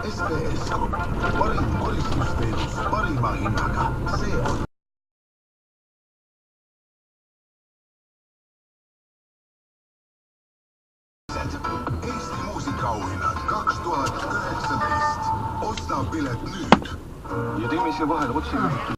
SBS on parim koristusteenus parima hinnaga. See on Eesti muusikaauhinnad 2019. Osta pilet nüüd. Ja teemise vahel otsi lühitud.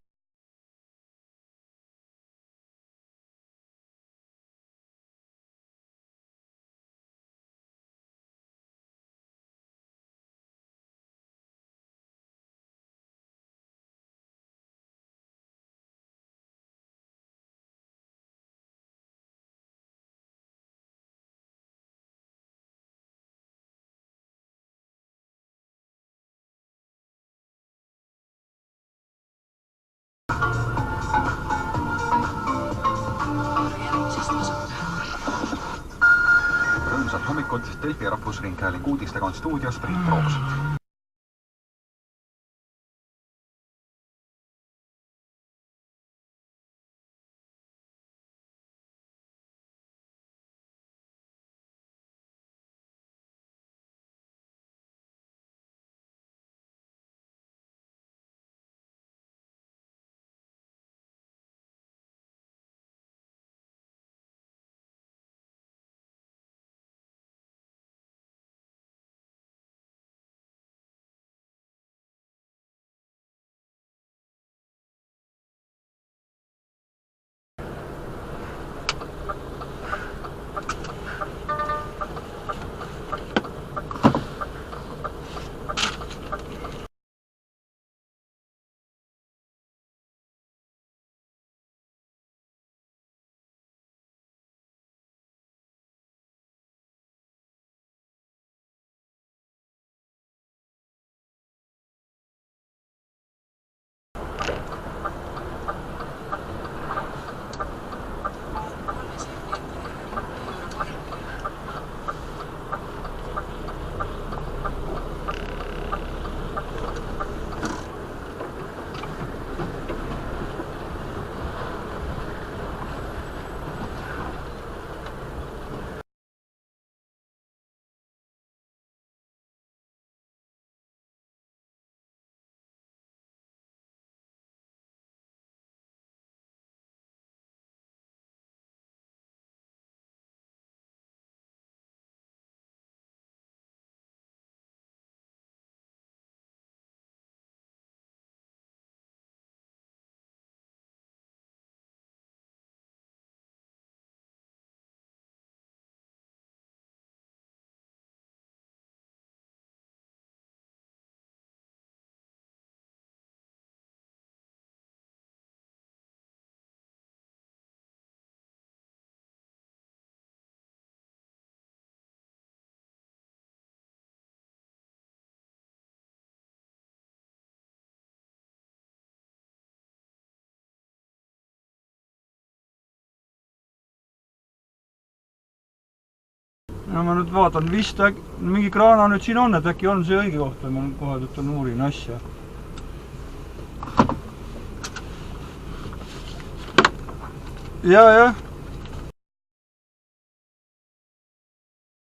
Rõõmsat hommikut, Delfi Rahvusringhäälingu uudistega on stuudios Priit Proos. No ma nüüd vaatan, vist mingi kraana nüüd siin on, et äkki on see õige koht, ma kohe tõttan uurin asja. Jah.